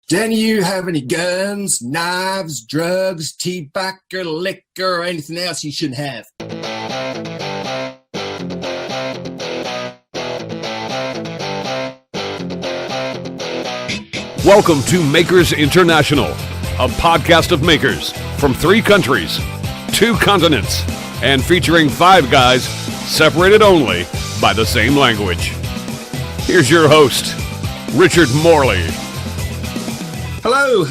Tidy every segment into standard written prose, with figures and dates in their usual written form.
Do you have any guns, knives, drugs, tobacco, liquor, or anything else you shouldn't have? Welcome to Makers International, a podcast of makers from 3 countries, 2 continents, and featuring 5 guys separated only by the same language. Here's your host, Richard Morley. Hello.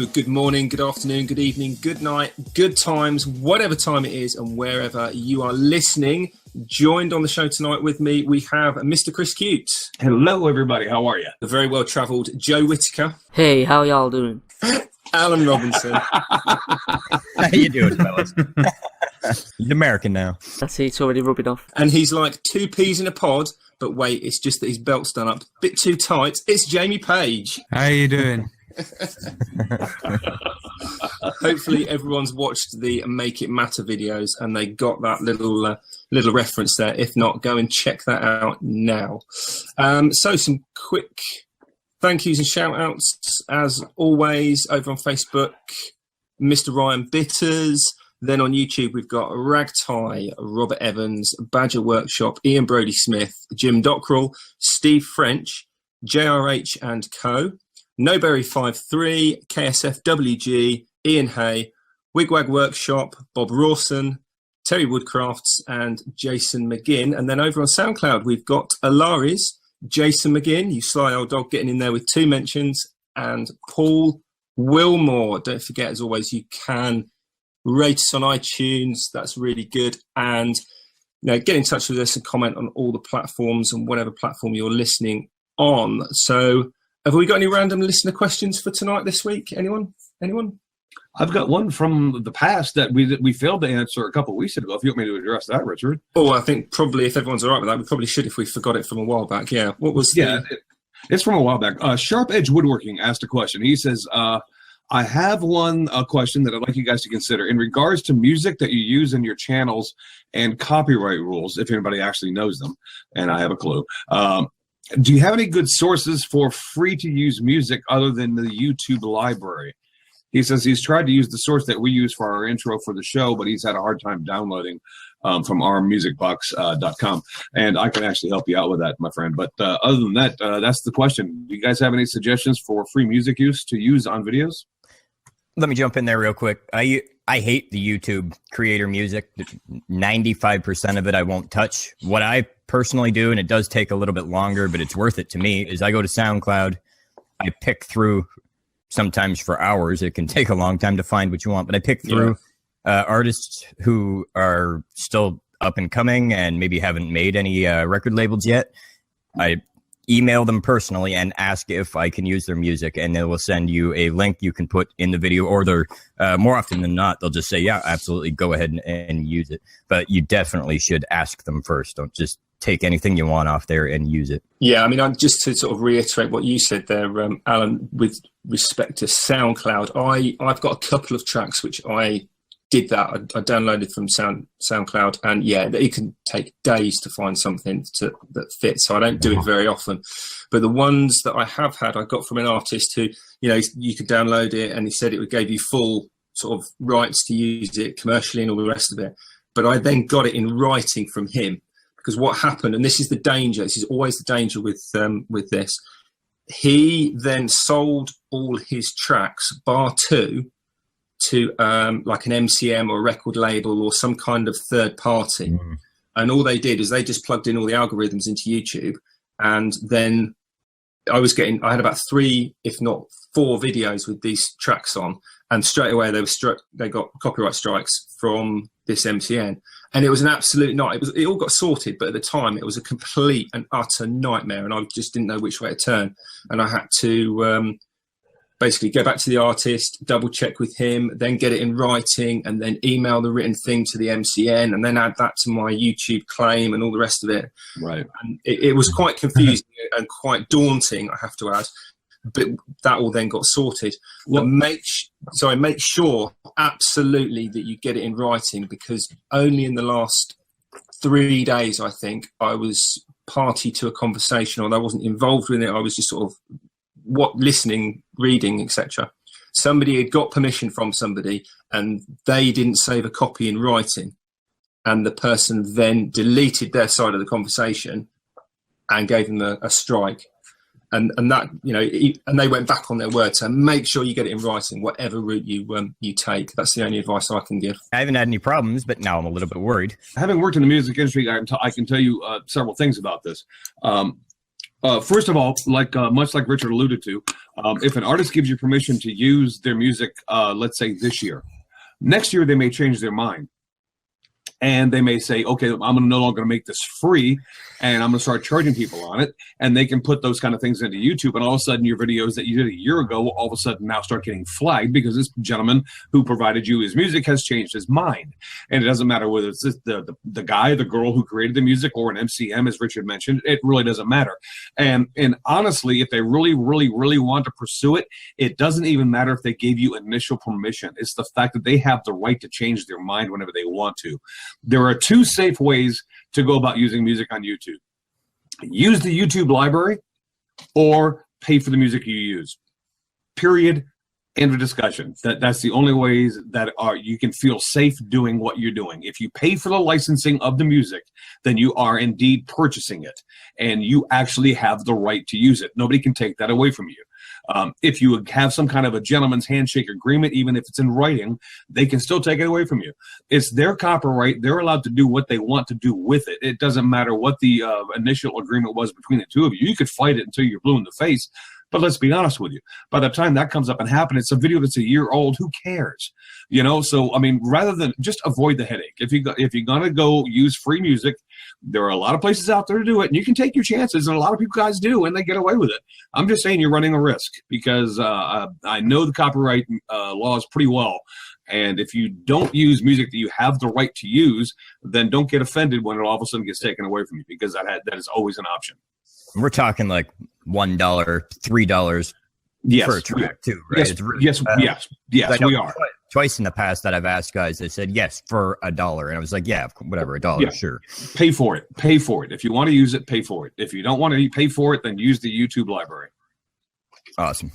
Good morning, good afternoon, good evening, good night, good times, whatever time it is and wherever you are listening. Joined on the show tonight with me, we have Mr. Chris Cute. Hello, everybody. How are you? The very well-travelled Joe Whitaker. Hey, how y'all doing? Alan Robinson. How you doing, fellas? He's American now. That's it, it's already rubbing off. And he's like 2 peas in a pod, but wait, it's just that his belt's done up a bit too tight. It's Jamie Page. How you doing? Hopefully everyone's watched the Make It Matter videos and they got that little reference there. If not, go and check that out now. So some quick thank yous and shout outs as always over on Facebook, Mr. Ryan Bitters. Then on YouTube, we've got Ragtie, Robert Evans, Badger Workshop, Ian Brody Smith, Jim Dockrell, Steve French, JRH and Co, Noberry53, KSFWG, Ian Hay, Wigwag Workshop, Bob Rawson, Terry Woodcrafts, and Jason McGinn. And then over on SoundCloud, we've got Alaris, Jason McGinn, you sly old dog, getting in there with 2 mentions, and Paul Wilmore. Don't forget, as always, you can rate us on iTunes. That's really good. And get in touch with us and comment on all the platforms and whatever platform you're listening on. So have we got any random listener questions for tonight this week? Anyone? I've got one from the past that we failed to answer a couple of weeks ago. If you want me to address that, Richard. Oh, I think probably if everyone's all right with that, we probably should if we forgot it from a while back. Yeah. What was it's from a while back. Sharp Edge Woodworking asked a question. He says, I have a question that I'd like you guys to consider in regards to music that you use in your channels and copyright rules, if anybody actually knows them, and I have a clue. Do you have any good sources for free-to-use music other than the YouTube library? He says he's tried to use the source that we use for our intro for the show, but he's had a hard time downloading from ourmusicbox.com. And I can actually help you out with that, my friend. But other than that, that's the question. Do you guys have any suggestions for free music use to use on videos? Let me jump in there real quick. I hate the YouTube creator music. 95% of it I won't touch. What I personally do, and it does take a little bit longer, but it's worth it to me, is I go to SoundCloud. I pick through, sometimes for hours. It can take a long time to find what you want, but I pick through artists who are still up and coming and maybe haven't made any record labels yet. I email them personally and ask if I can use their music, and they will send you a link you can put in the video, or they're more often than not, they'll just say, yeah, absolutely, go ahead and use it. But you definitely should ask them first. Don't just take anything you want off there and use it. Yeah, I mean, just to sort of reiterate what you said there, Alan, with respect to SoundCloud, I've got a couple of tracks which I did that. I downloaded from SoundCloud, and it can take days to find something that fits. So I don't do it very often. But the ones that I have had, I got from an artist who, you could download it, and he said it gave you full sort of rights to use it commercially and all the rest of it. But I then got it in writing from him, because what happened, and this is the danger. This is always the danger with this. He then sold all his tracks, bar 2. To like an MCM or a record label or some kind of third party. And all they did is they just plugged in all the algorithms into YouTube, and then I had about 3, if not 4 videos with these tracks on, and straight away they got copyright strikes from this MCN, and it was an absolute night. It all got sorted, but at the time it was a complete and utter nightmare, and I just didn't know which way to turn, and I had to basically go back to the artist, double check with him, then get it in writing, and then email the written thing to the MCN, and then add that to my YouTube claim and all the rest of it. Right. And it was quite confusing and quite daunting, I have to add. But that all then got sorted. Well, make sure absolutely that you get it in writing, because only in the last 3 days, I think, I was party to a conversation, although I wasn't involved with it. I was just sort of what listening, reading, etc. Somebody had got permission from somebody and they didn't save a copy in writing, and the person then deleted their side of the conversation and gave them a strike. And that, you know, and they went back on their word. So make sure you get it in writing, whatever route you take. That's the only advice I can give. I haven't had any problems, but now I'm a little bit worried. Having worked in the music industry, I can tell you several things about this. First of all, much like Richard alluded to, if an artist gives you permission to use their music, let's say this year, next year they may change their mind. And they may say, okay, I'm no longer going to make this free, and I'm going to start charging people on it. And they can put those kind of things into YouTube. And all of a sudden, your videos that you did a year ago, all of a sudden now start getting flagged because this gentleman who provided you his music has changed his mind. And it doesn't matter whether it's the guy, the girl who created the music, or an MCM, as Richard mentioned. It really doesn't matter. And honestly, if they really, really, really want to pursue it, it doesn't even matter if they gave you initial permission. It's the fact that they have the right to change their mind whenever they want to. There are two safe ways to go about using music on YouTube. Use the YouTube library or pay for the music you use. Period. End of discussion. That's the only ways that you can feel safe doing what you're doing. If you pay for the licensing of the music, then you are indeed purchasing it, and you actually have the right to use it. Nobody can take that away from you. If you have some kind of a gentleman's handshake agreement, even if it's in writing, they can still take it away from you. It's their copyright. They're allowed to do what they want to do with it. It doesn't matter what the initial agreement was between the two of you. You could fight it until you're blue in the face. But let's be honest with you. By the time that comes up and happens, it's a video that's a year old. Who cares? You know, so, I mean, rather than just avoid the headache. If you're going to go use free music, there are a lot of places out there to do it, and you can take your chances, and a lot of people guys do, and they get away with it. I'm just saying you're running a risk because I know the copyright laws pretty well. And if you don't use music that you have the right to use, then don't get offended when it all of a sudden gets taken away from you, because that is always an option. We're talking like $1, $3 for a track too, right? Yes, we are. Twice in the past that I've asked guys, they said yes for $1, and I was like, yeah, whatever, $1, yeah. Sure. Pay for it. Pay for it. If you want to use it, pay for it. If you don't want to pay for it, then use the YouTube library. Awesome.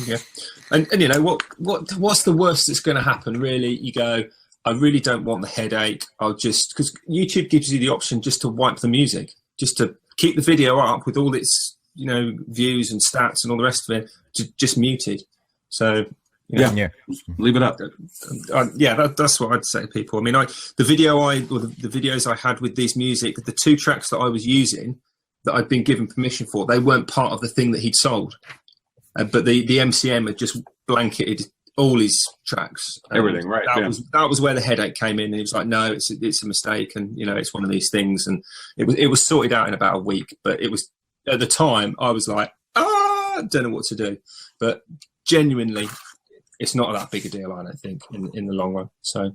Yeah, and you know what's the worst that's going to happen? Really, you go, I really don't want the headache. I'll just, because YouTube gives you the option just to wipe the music, just to keep the video up with all its, you know, views and stats and all the rest of it, just muted. So yeah, leave it up. That's what I'd say to people. I mean, the videos I had with this music, the two tracks that I was using that I'd been given permission for, they weren't part of the thing that he'd sold, but the MCM had just blanketed all his tracks, everything. Right. That was where the headache came in. And he was like, no, it's a mistake, and you know, it's one of these things, and it was sorted out in about a week. But it was, at the time, I was like, I don't know what to do. But genuinely, it's not that big a deal, I don't think, in the long run. So,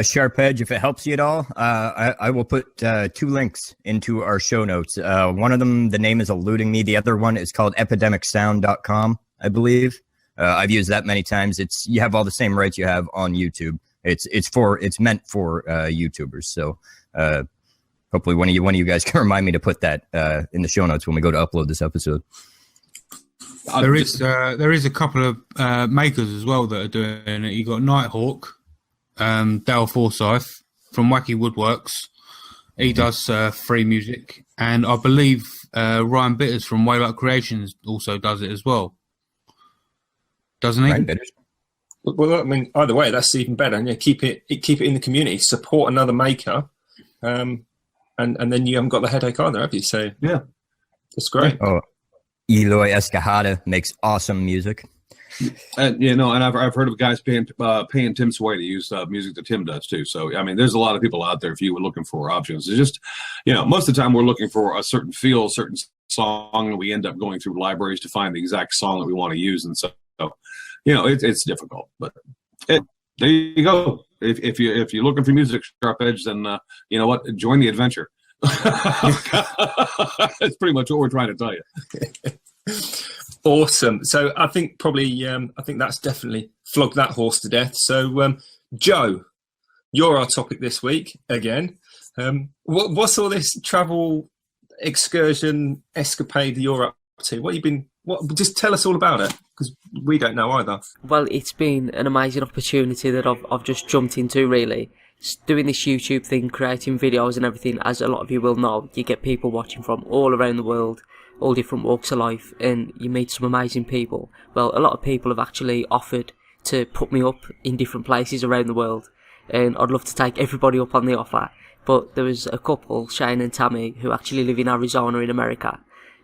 Sharp Edge, if it helps you at all, I will put 2 links into our show notes. One of them, the name is eluding me. The other one is called epidemicsound.com, I believe. I've used that many times. You have all the same rights you have on YouTube. It's meant for YouTubers. So hopefully one of you guys can remind me to put that in the show notes when we go to upload this episode. There is a couple of makers as well that are doing it. You got Nighthawk, Dale Forsyth from Wacky Woodworks. He does free music, and I believe Ryan Bitters from Waylight Creations also does it as well. Doesn't he? Right, well, I mean, either way, that's even better. And keep it in the community. Support another maker, and then you haven't got the headache either, have you? So yeah, that's great. Oh, Eloy Escajada makes awesome music. And and I've heard of guys paying Tim Sway to use music that Tim does too. So I mean, there's a lot of people out there. If you were looking for options, it's just, most of the time we're looking for a certain feel, a certain song, and we end up going through libraries to find the exact song that we want to use, and so. It's difficult, but there you go. If you're looking for music, Sharp Edge, then you know what? Join the adventure. That's pretty much what we're trying to tell you. Awesome. So I think that's definitely flogged that horse to death. So Joe, you're our topic this week again. What's all this travel excursion escapade you're up to? What have Just tell us all about it, because we don't know either. Well, it's been an amazing opportunity that I've just jumped into, really. Doing this YouTube thing, creating videos and everything, as a lot of you will know, you get people watching from all around the world, all different walks of life, and you meet some amazing people. Well, a lot of people have actually offered to put me up in different places around the world, and I'd love to take everybody up on the offer. But there was a couple, Shane and Tammy, who actually live in Arizona in America,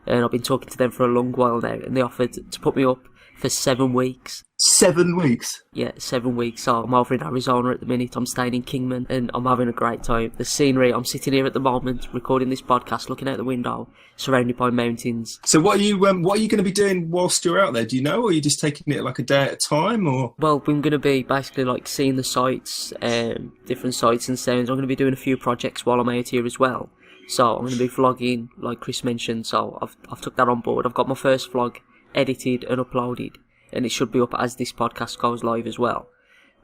and I've been talking to them for a long while now, and they offered to put me up for 7 weeks. 7 weeks? Yeah, 7 weeks. So I'm over in Arizona at the minute. I'm staying in Kingman, and I'm having a great time. The scenery, I'm sitting here at the moment, recording this podcast, looking out the window, surrounded by mountains. So what are you going to be doing whilst you're out there? Do you know, or are you just taking it like a day at a time, or? Well, I'm going to be basically like seeing the sights, different sights and sounds. I'm going to be doing a few projects while I'm out here as well. So I'm going to be vlogging, like Chris mentioned. So I've took that on board. I've got my first vlog edited and uploaded, and it should be up as this podcast goes live as well.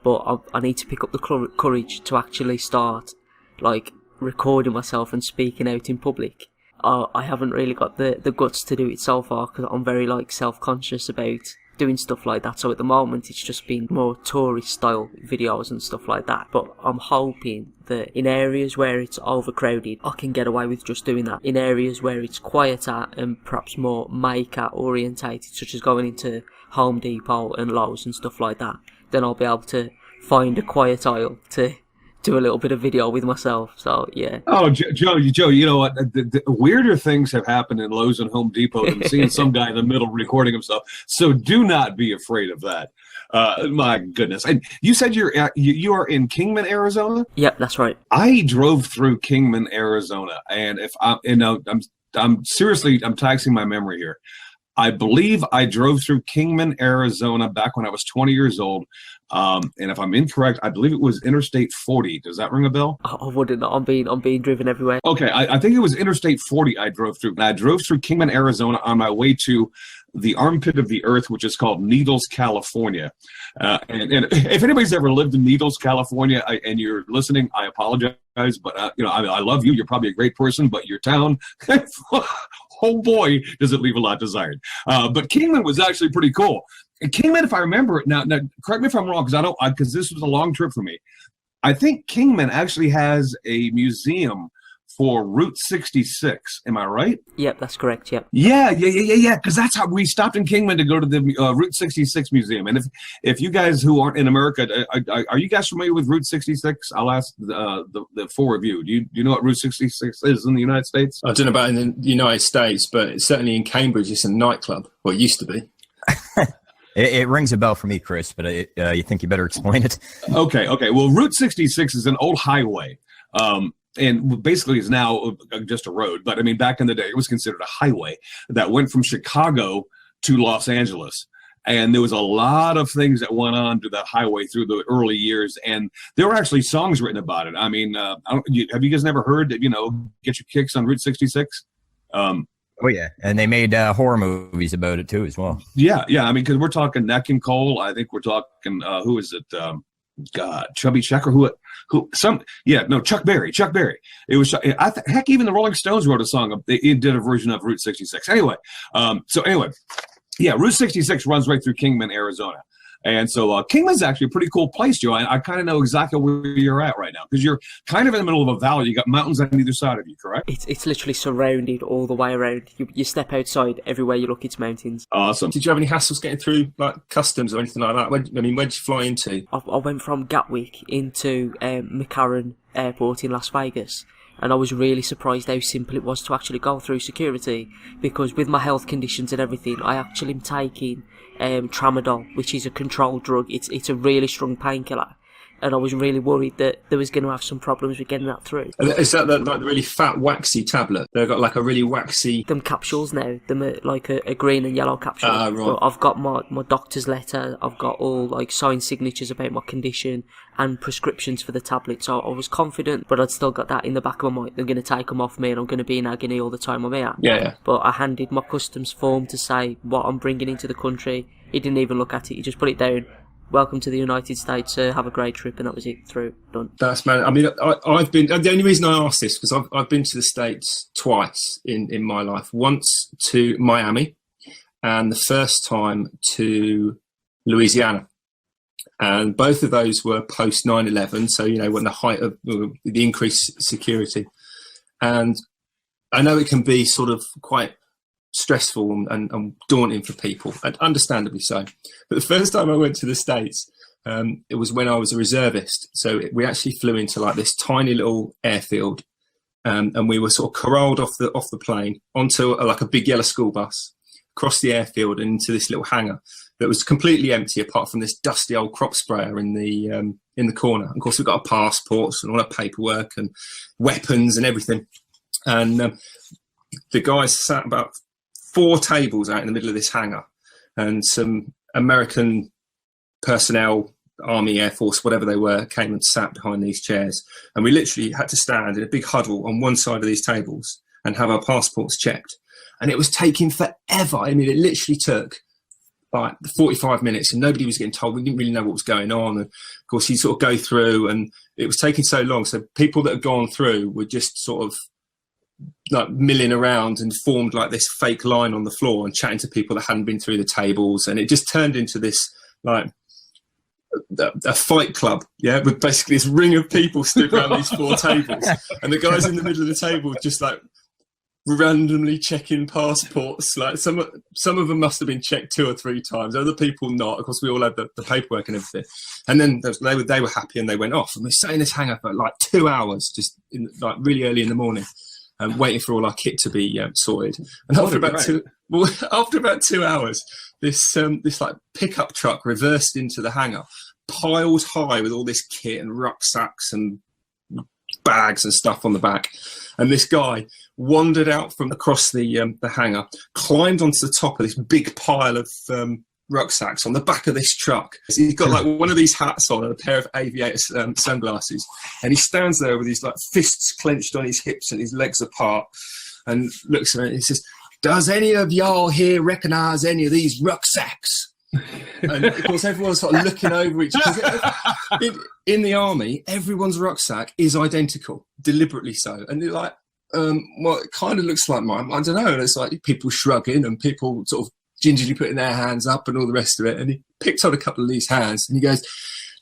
But I need to pick up the courage to actually start like recording myself and speaking out in public. I haven't really got the guts to do it so far, because I'm very like self-conscious about doing stuff like that. So at the moment it's just been more tourist style videos and stuff like that. But I'm hoping that in areas where it's overcrowded, I can get away with just doing that. In areas where it's quieter and perhaps more maker orientated, such as going into Home Depot and Lowe's and stuff like that, then I'll be able to find a quiet aisle to do a little bit of video with myself. So yeah. Oh, Joe, you know what? The weirder things have happened in Lowe's and Home Depot than seeing some guy in the middle recording himself. So do not be afraid of that. My goodness. And you said you are in Kingman, Arizona? Yep, that's right. I drove through Kingman, Arizona, and I'm seriously, I'm taxing my memory here. I believe I drove through Kingman, Arizona back when I was 20 years old. And if I'm incorrect, I believe it was Interstate 40. Does that ring a bell? I wouldn't. I'm being driven everywhere. Okay, I think it was Interstate 40 I drove through. And I drove through Kingman, Arizona on my way to the armpit of the earth, which is called Needles, California. And if anybody's ever lived in Needles, California, and you're listening, I apologize. But, I love you. You're probably a great person, but your town... oh boy, does it leave a lot desired. But Kingman was actually pretty cool. And Kingman, if I remember it now, correct me if I'm wrong, because this was a long trip for me. I think Kingman actually has a museum for Route 66. Am I right? Yep, that's correct. Yep. Yeah. Because that's how we stopped in Kingman to go to the Route 66 museum. And if you guys who aren't in America, are you guys familiar with Route 66? I'll ask the four of you. Do you know what Route 66 is in the United States? I don't know about in the United States, but certainly in Cambridge, it's a nightclub. Well, it used to be. It rings a bell for me, Chris, but you think you better explain it? Okay. Well, Route 66 is an old highway. And basically is now just a road. But I mean, back in the day, it was considered a highway that went from Chicago to Los Angeles. And there was a lot of things that went on to that highway through the early years. And there were actually songs written about it. I mean, have you guys never heard that, Get Your Kicks on Route 66? Oh, yeah. And they made horror movies about it, too, as well. Yeah. I mean, because we're talking Neck and Cole. I think we're talking, who is it? Chubby Checker, Chuck Berry. It was, heck, even the Rolling Stones wrote a song. They did a version of Route 66. Anyway, Route 66 runs right through Kingman, Arizona. And so Kingman's actually a pretty cool place, Joe. I kind of know exactly where you're at right now, because you're kind of in the middle of a valley. You got mountains on either side of you, correct? It's literally surrounded all the way around. You step outside, everywhere you look, it's mountains. Awesome. Did you have any hassles getting through like customs or anything like that? Where'd you fly into? I went from Gatwick into McCarran Airport in Las Vegas. And I was really surprised how simple it was to actually go through security, because with my health conditions and everything, I actually am taking tramadol, which is a controlled drug. It's a really strong painkiller, and I was really worried that there was going to have some problems with getting that through. Is that like the really fat, waxy tablet? They've got like a really waxy... Them capsules now, them are like a green and yellow capsule. Right. But I've got my doctor's letter, I've got all like signed signatures about my condition and prescriptions for the tablet, so I was confident, but I'd still got that in the back of my mind. They're going to take them off me and I'm going to be in agony all the time I'm here. Yeah. But I handed my customs form to say what I'm bringing into the country. He didn't even look at it, he just put it down. Welcome to the United States, have a great trip, and that was it, through, done. That's, man, I mean, I've been, the only reason I asked this, because I've been to the States twice in my life. Once to Miami, and the first time to Louisiana. And both of those were post 9/11, so, when the height of the increased security. And I know it can be sort of quite stressful and daunting for people, and understandably so. But the first time I went to the States, it was when I was a reservist. So we actually flew into like this tiny little airfield, and we were sort of corralled off the plane onto like a big yellow school bus, across the airfield and into this little hangar that was completely empty apart from this dusty old crop sprayer in the corner. And of course, we've got our passports and all our paperwork and weapons and everything. And the guys sat about 4 tables out in the middle of this hangar, and some American personnel, Army, Air Force, whatever they were, came and sat behind these chairs. And we literally had to stand in a big huddle on one side of these tables and have our passports checked. And it was taking forever. I mean, it literally took like 45 minutes and nobody was getting told. We didn't really know what was going on. And of course, you sort of go through and it was taking so long. So people that had gone through were just sort of like milling around and formed like this fake line on the floor and chatting to people that hadn't been through the tables. And it just turned into this like a fight club, with basically this ring of people stood around these 4 tables. And the guys in the middle of the table just like randomly checking passports. Like some of them must have been checked 2 or 3 times, other people not. Of course, we all had the paperwork and everything. And then they were happy and they went off. And we sat in this hangar for like 2 hours, just like really early in the morning, waiting for all our kit to be sorted. And after about 2 hours, this like pickup truck reversed into the hangar, piled high with all this kit and rucksacks and bags and stuff on the back. And this guy wandered out from across the hangar, climbed onto the top of this big pile of rucksacks on the back of this truck. So he's got like one of these hats on and a pair of aviator sunglasses, and he stands there with his like fists clenched on his hips and his legs apart, and looks at me and he says, "Does any of y'all here recognise any of these rucksacks?" And of course, everyone's sort of looking over each other. In the army, everyone's rucksack is identical, deliberately so. And you're like, well, it kind of looks like mine. I don't know. And it's like people shrugging and people sort of gingerly putting their hands up and all the rest of it. And he picked on a couple of these hands and he goes,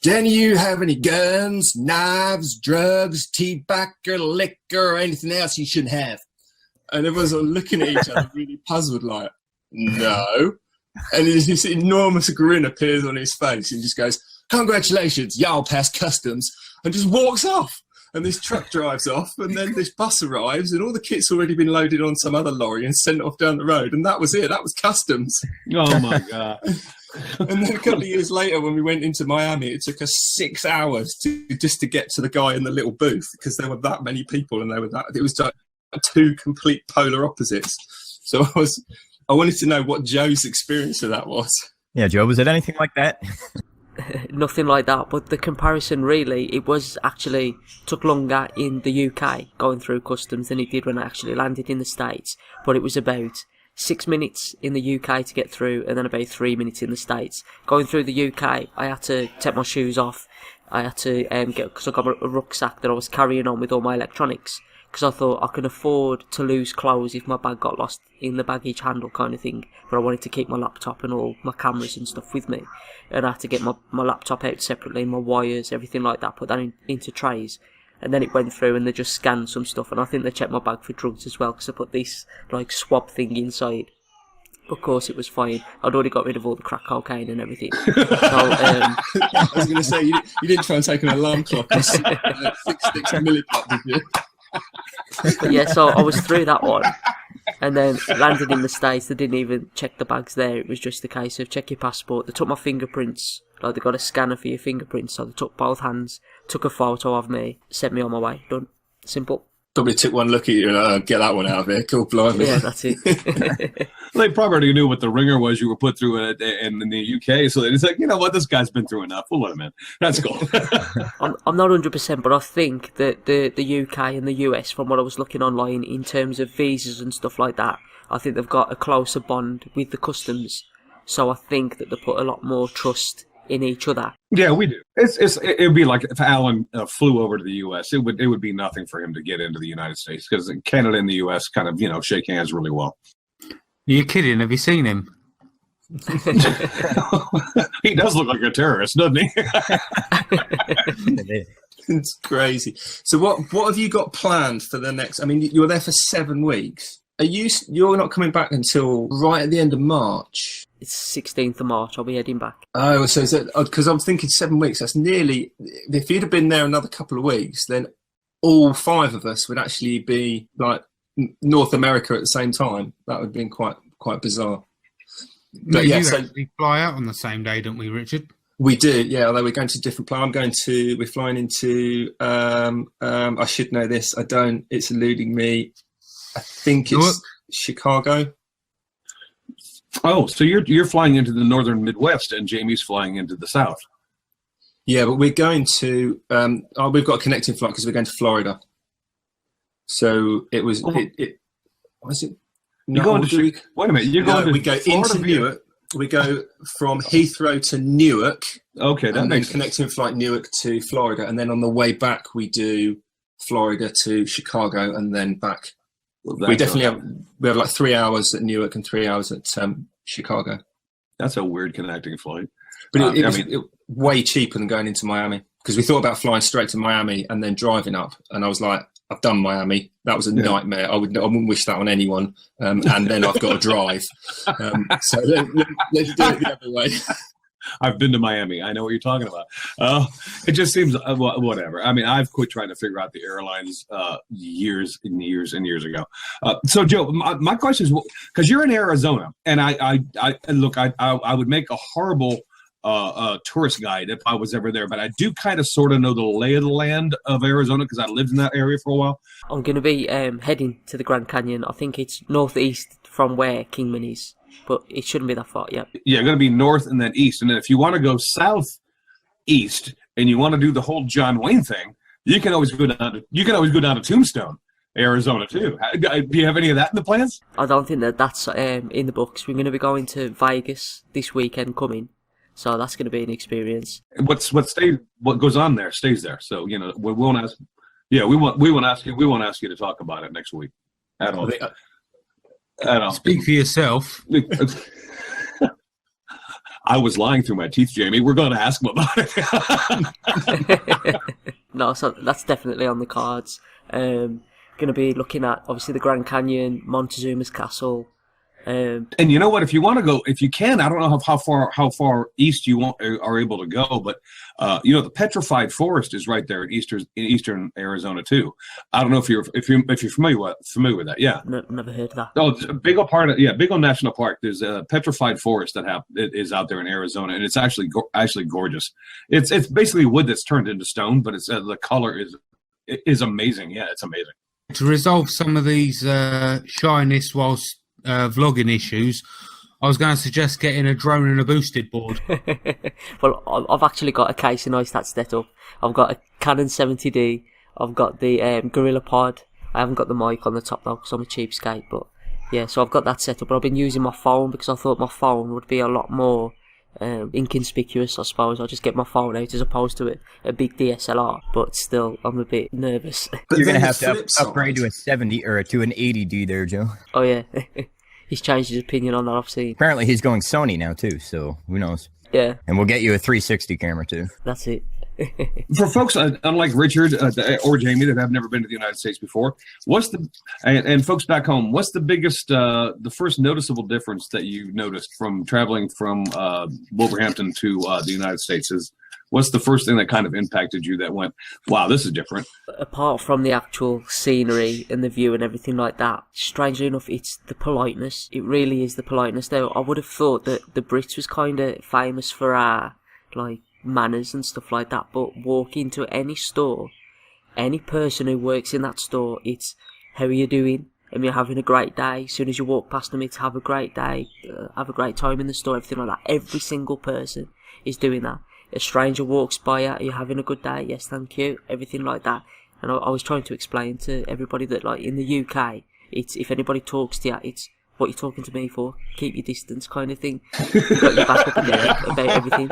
"Do any of you have any guns, knives, drugs, tobacco, liquor, or anything else you shouldn't have?" And everyone's sort of looking at each other, really puzzled, like, "No." And this enormous grin appears on his face and just goes, "Congratulations, y'all passed customs," and just walks off. And this truck drives off, and then this bus arrives, and all the kit's already been loaded on some other lorry and sent off down the road. And that was it. That was customs. Oh, my God. And then a couple of years later, when we went into Miami, it took us 6 hours just to get to the guy in the little booth, because there were that many people, and it was like 2 complete polar opposites. So I wanted to know what Joe's experience of that was. Yeah, Joe, was it anything like that? Nothing like that, but the comparison really, it was actually took longer in the UK going through customs than it did when I actually landed in the States. But it was about 6 minutes in the UK to get through, and then about 3 minutes in the States. Going through the UK, I had to take my shoes off. I had to because I got a rucksack that I was carrying on with all my electronics, because I thought I can afford to lose clothes if my bag got lost in the baggage handle kind of thing. But I wanted to keep my laptop and all my cameras and stuff with me. And I had to get my laptop out separately, my wires, everything like that, put that into trays. And then it went through and they just scanned some stuff. And I think they checked my bag for drugs as well, because I put this like swab thing inside. Of course, it was fine. I'd already got rid of all the crack cocaine and everything. So, I was going to say, you didn't try and take an alarm clock and 6 sticks of milliput, did you? Yeah, so I was through that one, and then landed in the States. They didn't even check the bags there. It was just a case of check your passport. They took my fingerprints. Like, they got a scanner for your fingerprints, so they took both hands, took a photo of me, sent me on my way. Done. Simple. Probably took one look at you and get that one out of here. Cool, blimey. Yeah, that's it. They probably already knew what the ringer was you were put through in the UK, so it's like, you know what, this guy's been through enough. We'll let him in. That's cool. I'm not 100%, but I think that the UK and the US, from what I was looking online, in terms of visas and stuff like that, I think they've got a closer bond with the customs. So I think that they put a lot more trust in each other. Yeah, we do. It'd be like if Alan flew over to the U.S. It would be nothing for him to get into the United States, because Canada and the U.S. kind of shake hands really well. You're kidding? Have you seen him? He does look like a terrorist, doesn't he? It's crazy. So what have you got planned for the next? I mean, you were there for 7 weeks. You're not coming back until right at the end of March? It's 16th of March. I'll be heading back. Oh, so is it, because I'm thinking 7 weeks. That's nearly. If you'd have been there another couple of weeks, then all 5 of us would actually be like North America at the same time. That would have been quite bizarre. But yeah, so we fly out on the same day, don't we, Richard? We do, yeah. Although we're going to different places. We're flying into. I should know this. I don't. It's eluding me. I think it's Chicago. Oh, so you're flying into the northern Midwest, and Jamie's flying into the South. Yeah, but we're going to. We've got a connecting flight because we're going to Florida. So it was. It was it. No, wait a minute. You're going to we go Florida into Newark. We go from Heathrow to Newark. Okay, that and makes then connecting flight Newark to Florida, and then on the way back we do Florida to Chicago, and then back. We definitely have like 3 hours at Newark and 3 hours at Chicago. That's a weird connecting flight. But it was way cheaper than going into Miami, because we thought about flying straight to Miami and then driving up. And I was like, I've done Miami. That was a nightmare. I wouldn't wish that on anyone. And then I've got to drive. So let's do it the other way. I've been to Miami. I know what you're talking about. It just seems whatever. I mean, I've quit trying to figure out the airlines years and years and years ago. So, Joe, my question is, because you're in Arizona, and I would make a horrible tourist guide if I was ever there, but I do kind of sort of know the lay of the land of Arizona because I lived in that area for a while. I'm going to be heading to the Grand Canyon. I think it's northeast from where Kingman is, but it shouldn't be that far. Yeah, going to be north and then east, and then if you want to go southeast and you want to do the whole John Wayne thing, you can always go down to Tombstone, Arizona too. Do you have any of that in the plans? I don't think that's in the books. We're going to be going to Vegas this weekend coming. So that's going to be an experience. What goes on there stays there. So we won't ask. Yeah, we won't ask you. We won't ask you to talk about it next week at all. Speak for yourself. I was lying through my teeth, Jamie. We're going to ask him about it. No, so that's definitely on the cards. Going to be looking at obviously the Grand Canyon, Montezuma's Castle. And you know what? If you want to go, if you can, I don't know how far east you are able to go, but the Petrified Forest is right there in eastern Arizona too. I don't know if you're familiar with that. Yeah, never heard of that. Oh, Big O National Park. There's a Petrified Forest that is out there in Arizona, and it's actually gorgeous. It's basically wood that's turned into stone, but it's the color is amazing. Yeah, it's amazing. To resolve some of these shyness whilst vlogging issues, I was going to suggest getting a drone and a boosted board. Well, I've actually got a casing hoist that's set up. I've got a Canon 70D. I've got the Gorilla Pod. I haven't got the mic on the top though because I'm a cheapskate. But yeah, so I've got that set up. But I've been using my phone because I thought my phone would be a lot more inconspicuous, I suppose. I'll just get my phone out as opposed to a big DSLR. But still, I'm a bit nervous. You're going to have to upgrade to a 70 or to an 80D there, Joe. Oh yeah. He's changed his opinion on that, I've seen. Apparently he's going Sony now too, so who knows. Yeah. And we'll get you a 360 camera too. That's it. For folks unlike Richard or Jamie that have never been to the United States before, and folks back home, what's the biggest, the first noticeable difference that you noticed from traveling from Wolverhampton to the United States? What's the first thing that kind of impacted you that went, wow, this is different? Apart from the actual scenery and the view and everything like that, strangely enough, it's the politeness. It really is the politeness. Now, I would have thought that the Brits was kind of famous for our, manners and stuff like that, but walk into any store, any person who works in that store, it's, how are you doing? And you're having a great day. As soon as you walk past them, it's have a great day, have a great time in the store, everything like that. Every single person is doing that. A stranger walks by you, are you having a good day? Yes, thank you. Everything like that. And I was trying to explain to everybody that, in the UK, it's if anybody talks to you, it's what you're talking to me for. Keep your distance, kind of thing. You've got your back up in there about everything.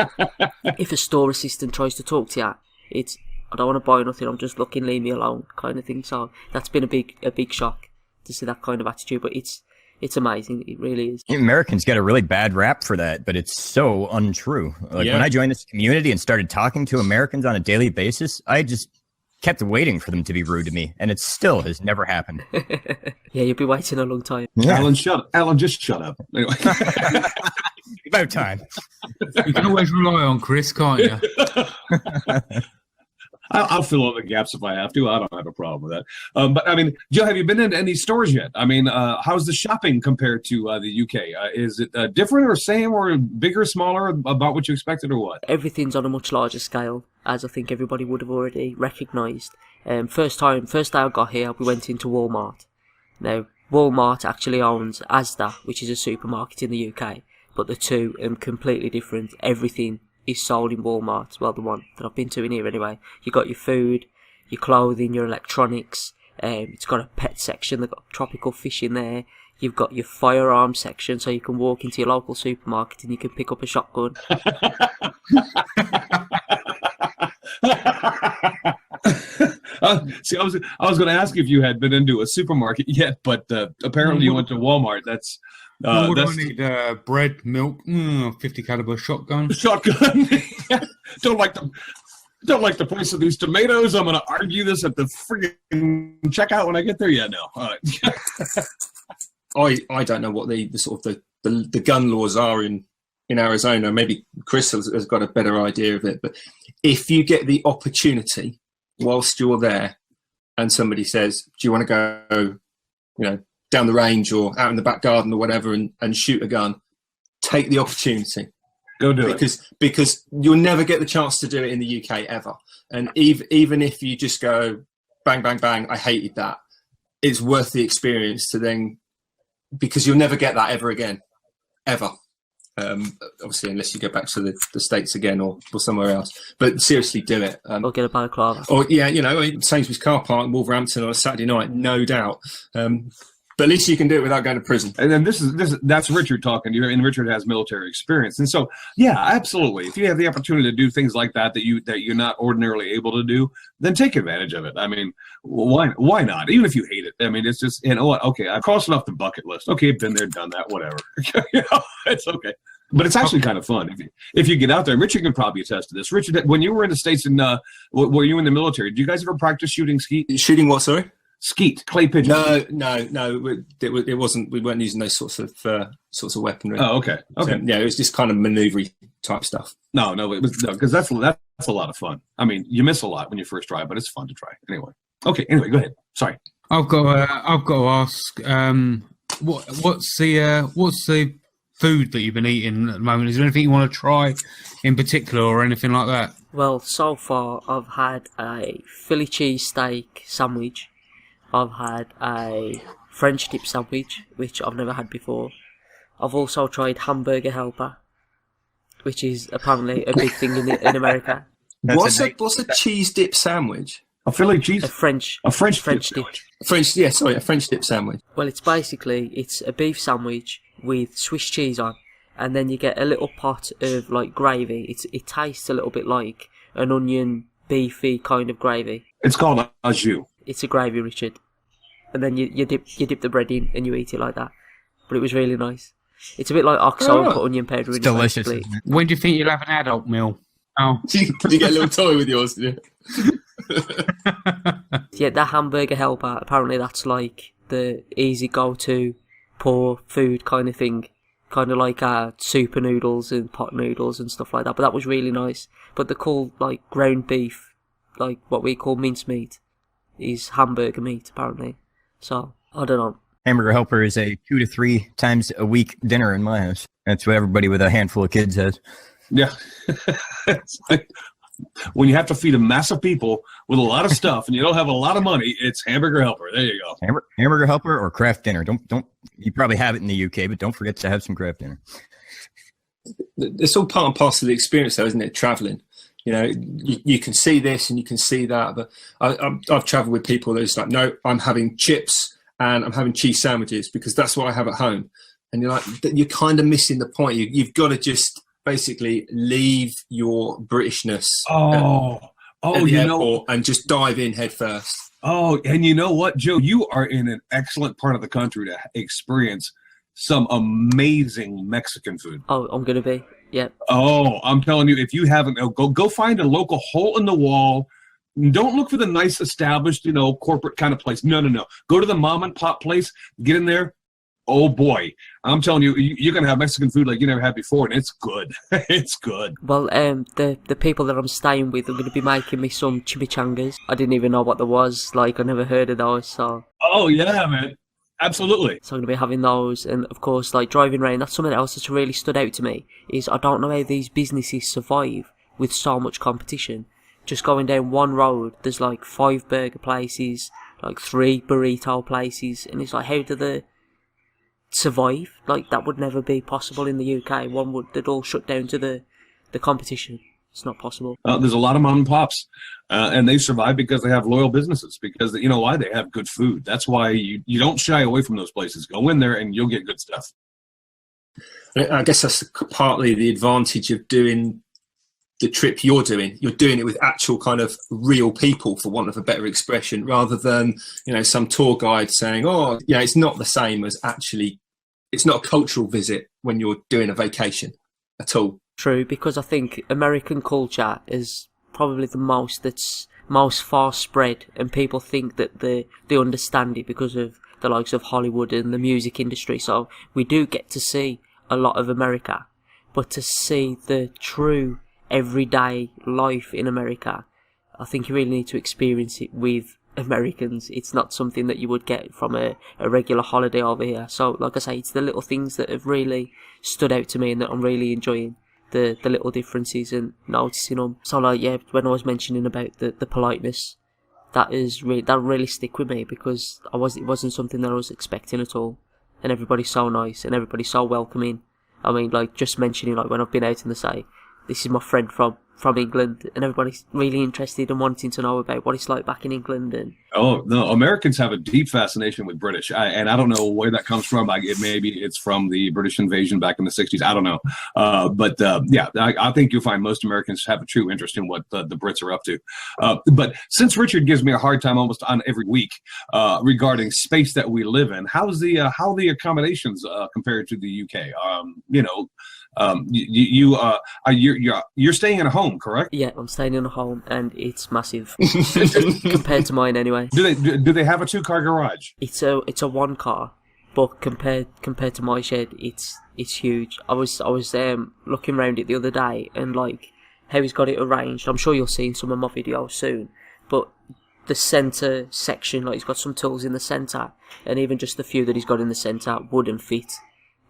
If a store assistant tries to talk to you, it's I don't want to buy nothing. I'm just looking, leave me alone, kind of thing. So that's been a big shock to see that kind of attitude. But it's It's amazing. It really is. Americans get a really bad rap for that, but it's so untrue. Like when I joined this community and started talking to Americans on a daily basis, I just kept waiting for them to be rude to me, and it still has never happened. Yeah, you'll be waiting a long time. Yeah. Alan, just shut up. Anyway. About time. You can always rely on Chris, can't you? I'll fill in the gaps if I have to. I don't have a problem with that. But I mean, Joe, have you been into any stores yet? I mean, how's the shopping compared to the UK? Is it different or same or bigger, smaller, about what you expected or what? Everything's on a much larger scale, as I think everybody would have already recognised. First day I got here, we went into Walmart. Now, Walmart actually owns Asda, which is a supermarket in the UK, but the two are completely different. Everything is sold in Walmart. Well, the one that I've been to in here anyway. You got your food, your clothing, your electronics. It's got a pet section. They've got tropical fish in there. You've got your firearms section, so you can walk into your local supermarket and you can pick up a shotgun. See, I was going to ask if you had been into a supermarket yet, but apparently you went to Walmart. That's What do I need? Bread, milk, 50 caliber shotgun. Shotgun. Don't like the price of these tomatoes. I'm going to argue this at the freaking checkout when I get there. Yeah, no. All right. I don't know what the sort of the gun laws are in Arizona. Maybe Chris has got a better idea of it. But if you get the opportunity whilst you're there, and somebody says, "Do you want to go, down the range or out in the back garden or whatever, and shoot a gun?" Take the opportunity. Go do it. Because you'll never get the chance to do it in the UK ever. And even if you just go bang, bang, bang, I hated that, it's worth the experience to then, because you'll never get that ever again. Ever. Obviously, unless you go back to the States again or somewhere else. But seriously, do it. Or get a balaclava. Or, Sainsbury's car park in Wolverhampton on a Saturday night, no doubt. But at least you can do it without going to prison. And then that's Richard talking to you, and Richard has military experience. And so, yeah, absolutely. If you have the opportunity to do things like that you're not ordinarily able to do, then take advantage of it. I mean, why not? Even if you hate it. I mean, it's just, what? Okay, I've crossed it off the bucket list. Okay, been there, done that, whatever. It's okay. But it's actually kind of fun if you get out there. And Richard can probably attest to this. Richard, when you were in the States and were you in the military? Did you guys ever practice shooting skeet? Shooting what? Sorry. Skeet, clay pigeon. No. It wasn't. We weren't using those sorts of weaponry. Oh, okay. So, it was just kind of maneuvery type stuff. No, it was because that's a lot of fun. I mean, you miss a lot when you first try, but it's fun to try anyway. Okay. Anyway, go ahead. Sorry. I've got to ask. What's the food that you've been eating at the moment? Is there anything you want to try in particular or anything like that? Well, so far I've had a Philly cheesesteak sandwich. I've had a French dip sandwich, which I've never had before. I've also tried hamburger helper, which is apparently a big thing in America. What's a cheese dip sandwich? A Philly cheese? A French dip. A French dip sandwich. Well, it's a beef sandwich with Swiss cheese on, and then you get a little pot of like gravy. It tastes a little bit like an onion, beefy kind of gravy. It's called au jus. It's a gravy, Richard. And then you dip the bread in and you eat it like that. But it was really nice. It's a bit like oxo and put onion powder in it. Delicious. When do you think you'll have an adult meal? Oh, Did you get a little toy with yours? Did you? Yeah, that hamburger helper, apparently that's like the easy go-to poor food kind of thing. Kind of like super noodles and pot noodles and stuff like that. But that was really nice. But the cool, like, ground beef, like what we call mincemeat, is hamburger meat, apparently. So, I don't know. Hamburger helper is a 2 to 3 times a week dinner in my house. That's what everybody with a handful of kids has. Yeah. It's like, when you have to feed a mass of people with a lot of stuff and you don't have a lot of money, it's hamburger helper. There you go. Hamburger helper or craft dinner. Don't. You probably have it in the UK, but don't forget to have some craft dinner. It's all part and parcel of the experience, though, isn't it? Traveling. You can see this and you can see that, but I've travelled with people that it's like, no, I'm having chips and I'm having cheese sandwiches because that's what I have at home. And you're like, you're kind of missing the point. You've got to just basically leave your Britishness at the airport and just dive in head first. Oh, and you know what, Joe? You are in an excellent part of the country to experience some amazing Mexican food. Oh, I'm gonna be. Yeah. Oh, I'm telling you, if you haven't, go find a local hole in the wall. Don't look for the nice established, corporate kind of place. No. Go to the mom and pop place. Get in there. Oh boy, I'm telling you, you're gonna have Mexican food like you never had before, and it's good. It's good. Well, the people that I'm staying with are going to be making me some chimichangas. I didn't even know what there was. Like, I never heard of those, so. Oh yeah, man, absolutely. So I'm going to be having those, and of course, like driving around. That's something else that's really stood out to me. Is I don't know how these businesses survive with so much competition. Just going down one road, there's like 5 burger places, like 3 burrito places, and it's like, how do they survive? Like, that would never be possible in the UK. They'd all shut down to the competition. It's not possible. There's a lot of mom and pops, and they survive because they have loyal businesses. Because you know why? They have good food. That's why you don't shy away from those places. Go in there and you'll get good stuff. I guess that's partly the advantage of doing the trip you're doing. You're doing it with actual kind of real people, for want of a better expression, rather than some tour guide saying, "Oh, it's not the same as actually." It's not a cultural visit when you're doing a vacation at all. True, because I think American culture is probably the most that's most far spread, and people think that they understand it because of the likes of Hollywood and the music industry. So we do get to see a lot of America, but to see the true everyday life in America, I think you really need to experience it with Americans. It's not something that you would get from a regular holiday over here. So like I say, it's the little things that have really stood out to me and that I'm really enjoying, the little differences and noticing them. So like, yeah, when I was mentioning about the politeness, that really stick with me, because it wasn't something that I was expecting at all. And everybody's so nice and everybody's so welcoming. I mean, like, just mentioning, like, when I've been out in the say, this is my friend from England, and everybody's really interested and wanting to know about what it's like back in England. And oh no, Americans have a deep fascination with British, and I don't know where that comes from. Maybe it's from the British invasion back in the 60s. I don't know, but I think you'll find most Americans have a true interest in what the Brits are up to. But since Richard gives me a hard time almost on every week regarding space that we live in, how the accommodations compared to the UK? You're staying in a home, correct? Yeah, I'm staying in a home, and it's massive compared to mine anyway. Do they have a 2-car garage? It's a 1-car, but compared to my shed, it's huge. I was looking around it the other day, and like how he's got it arranged. I'm sure you'll see in some of my videos soon, but the centre section, like, he's got some tools in the centre, and even just the few that he's got in the centre wouldn't fit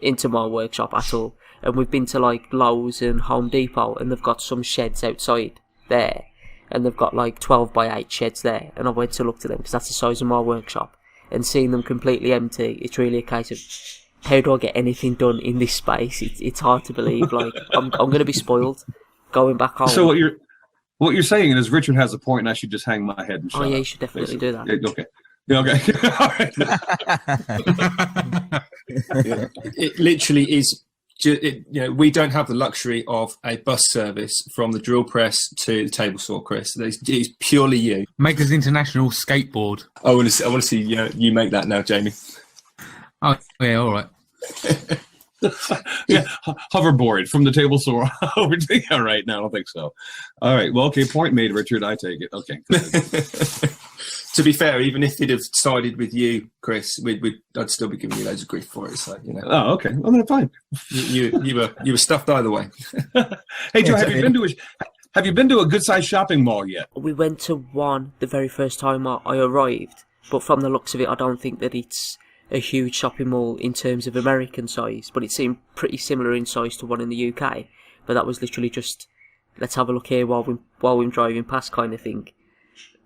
into my workshop at all. And we've been to like Lowe's and Home Depot, and they've got some sheds outside there, and they've got like 12x8 sheds there, and I went to look to them because that's the size of my workshop, and seeing them completely empty, it's really a case of, how do I get anything done in this space? It's hard to believe. Like, I'm going to be spoiled going back home. So what you're saying is Richard has a point, and I should just hang my head and shut up. You should definitely do that. Yeah, okay. Yeah, okay. All right. It literally is. We don't have the luxury of a bus service from the drill press to the table saw, Chris. It's purely you. Makers International skateboard. I want to see you make that now, Jamie. Oh yeah, all right. Yeah, hoverboard from the table saw over to you right now. I don't think so. All right. Well, okay. Point made, Richard. I take it. Okay. To be fair, even if he'd have sided with you, Chris, I'd still be giving you loads of grief for it. So Oh, okay. Well, then fine. You were stuffed either way. Hey, Joe, have you been to a good sized shopping mall yet? We went to one the very first time I arrived, but from the looks of it, I don't think that it's a huge shopping mall in terms of American size, but it seemed pretty similar in size to one in the UK. But that was literally just, let's have a look here while we're driving past kind of thing.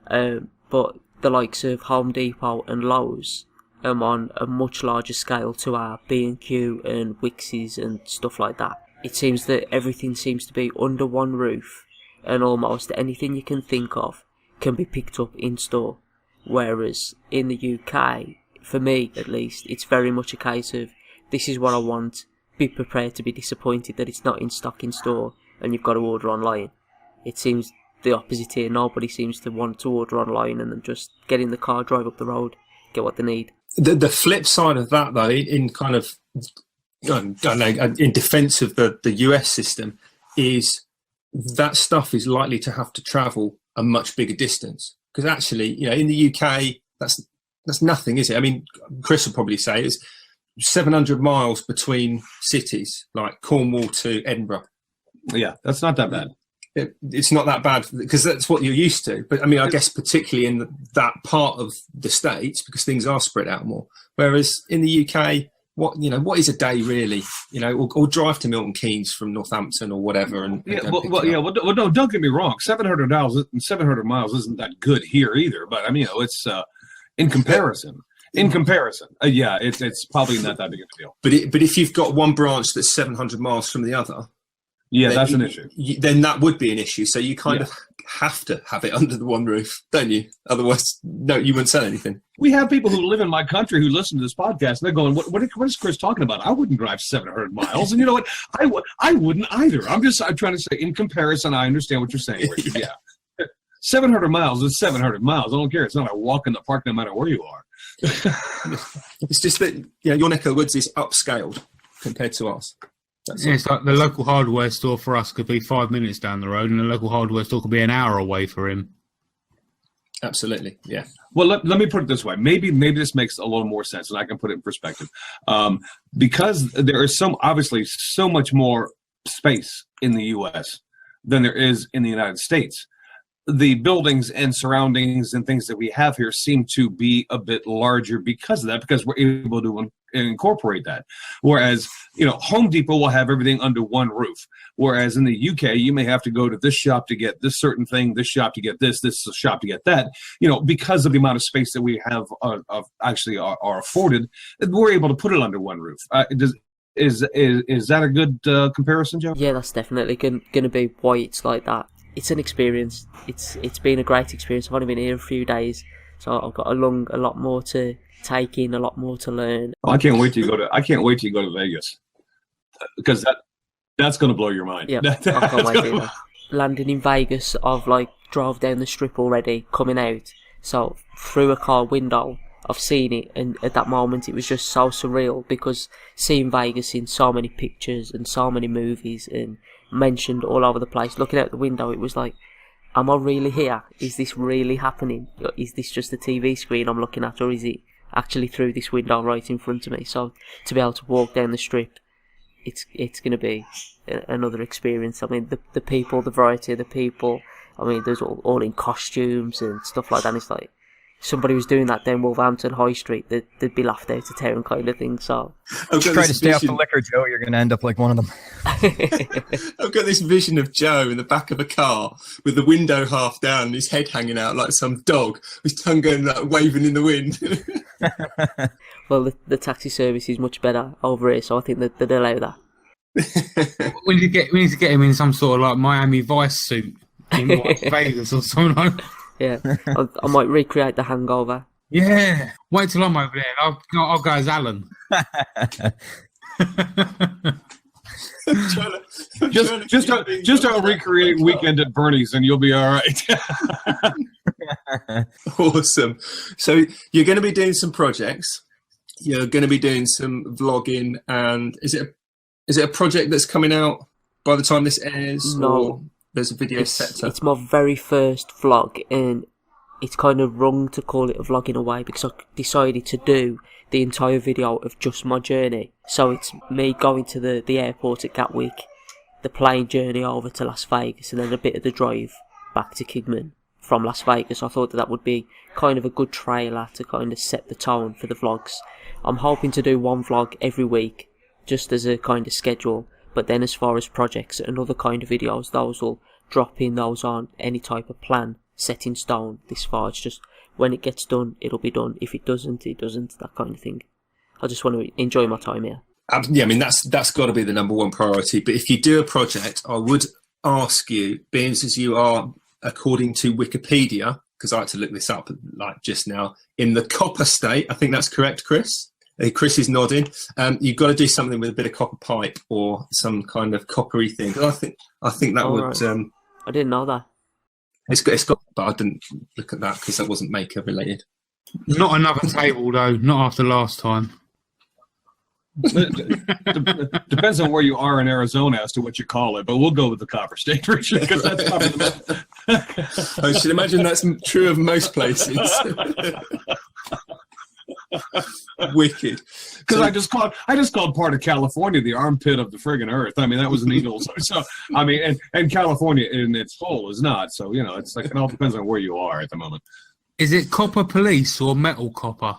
But the likes of Home Depot and Lowe's on a much larger scale to our B&Q and Wickes and stuff like that. It seems that everything seems to be under one roof, and almost anything you can think of can be picked up in store. Whereas in the UK, for me at least, it's very much a case of, this is what I want, be prepared to be disappointed that it's not in stock in store and you've got to order online. It seems the opposite here. Nobody seems to want to order online and then just get in the car, drive up the road, get what they need. The flip side of that, though, in kind of, I don't know, in defence of the US system, is that stuff is likely to have to travel a much bigger distance. Because actually, in the UK, that's nothing, is it? I mean, Chris will probably say it's 700 miles between cities, like Cornwall to Edinburgh. Yeah, that's not that bad. It's not that bad because that's what you're used to. But I mean, I guess particularly in that part of the States, because things are spread out more. Whereas in the UK, what is a day really? Or drive to Milton Keynes from Northampton or whatever. And well, no, don't get me wrong. 700 miles isn't that good here either. But I mean, it's in comparison. It's probably not that big of a deal. But if you've got one branch that's 700 miles from the other. Yeah, that's an issue. Then that would be an issue. So you kind of have to have it under the one roof, don't you? Otherwise, no, you wouldn't sell anything. We have people who live in my country who listen to this podcast, and they're going, what is Chris talking about? I wouldn't drive 700 miles. And you know what? I wouldn't either. I'm trying to say, in comparison, I understand what you're saying, Richard. Yeah. 700 miles is 700 miles. I don't care. It's not a walk in the park no matter where you are. It's just that your neck of the woods is upscaled compared to us. It's like the local hardware store for us could be 5 minutes down the road, and the local hardware store could be an hour away for him. Absolutely, yeah. Well, let me put it this way. Maybe this makes a little more sense, and I can put it in perspective. Because there is obviously so much more space in the U.S. than there is in the United States. The buildings and surroundings and things that we have here seem to be a bit larger because of that, because we're able to incorporate that. Whereas, Home Depot will have everything under one roof. Whereas in the UK, you may have to go to this shop to get this certain thing, this shop to get this shop to get that. Because of the amount of space that we have are afforded, we're able to put it under one roof. Is that a good comparison, Joe? Yeah, that's definitely going to be why it's like that. It's an experience. It's been a great experience. I've only been here a few days, so I've got a lot more to take in, a lot more to learn. I can't wait till you go to Vegas, because that's going to blow your mind. Yeah, I can't wait either. Landing in Vegas, I've drove down the strip already, coming out. So through a car window, I've seen it, and at that moment it was just so surreal, because seeing Vegas in so many pictures and so many movies and mentioned all over the place, looking out the window, it was like, am I really here? Is this really happening? Is this just a TV screen I'm looking at, or is it actually through this window right in front of me? So to be able to walk down the strip, it's going to be another experience. I mean, the people, the variety of the people, I mean, there's all in costumes and stuff like that. It's like, somebody was doing that down Wolverhampton High Street, they'd be laughed out of town kind of thing. So try to stay off the liquor, Joe. You're going to end up like one of them. I've got this vision of Joe in the back of a car with the window half down and his head hanging out like some dog, with his tongue going waving in the wind. Well, the taxi service is much better over here, so I think that they'd allow that. We need to get him in some sort of Miami Vice suit in Vegas or something like that. Yeah, I might recreate The Hangover. Yeah, wait till I'm over there. I'll go as Alan. Just don't recreate Weekend at Bernie's, and you'll be all right. Awesome. So you're going to be doing some projects. You're going to be doing some vlogging, and is it a project that's coming out by the time this airs? No. Or there's a video set up? It's my very first vlog, and it's kind of wrong to call it a vlog in a way, because I decided to do the entire video of just my journey. So it's me going to the airport at Gatwick, the plane journey over to Las Vegas, and then a bit of the drive back to Kidman from Las Vegas. I thought that would be kind of a good trailer to kind of set the tone for the vlogs. I'm hoping to do one vlog every week, just as a kind of schedule. But then as far as projects and other kind of videos, those will drop in. Those aren't any type of plan set in stone this far. It's just when it gets done, it'll be done. If it doesn't, it doesn't, that kind of thing. I just want to enjoy my time here. Yeah, I mean, that's got to be the number one priority. But if you do a project, I would ask you, being as you are, according to Wikipedia, because I had to look this up just now, in the copper state, I think that's correct, Chris? Chris is nodding. You've got to do something with a bit of copper pipe or some kind of coppery thing. I think that would. Right. I didn't know that. It's got, but I didn't look at that because that wasn't maker related. Not another table though. Not after last time. Depends on where you are in Arizona as to what you call it, but we'll go with the Copper State, Richard, because that's probably the most. I should imagine that's true of most places. Wicked. Because I just called part of California the armpit of the friggin' earth. I mean, that was an Eagles. So I mean, and California in its whole is not. So it's like it all depends on where you are at the moment. Is it copper police or metal copper?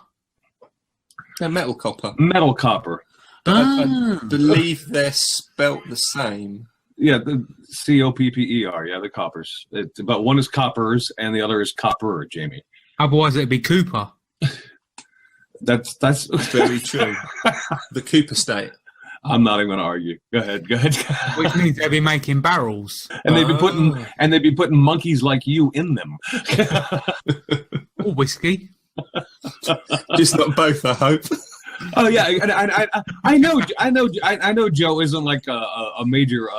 Metal copper. Metal copper. I believe they're spelt the same. Yeah, the COPPER. Yeah, the coppers. But one is coppers and the other is copper. Jamie. Otherwise, it'd be Cooper. That's very true. The Cooper State. I'm not even going to argue. Go ahead. Which means they'd be making barrels, and they'd be putting monkeys like you in them. or whiskey. Just not both, I hope. Oh yeah, and I know Joe isn't like a major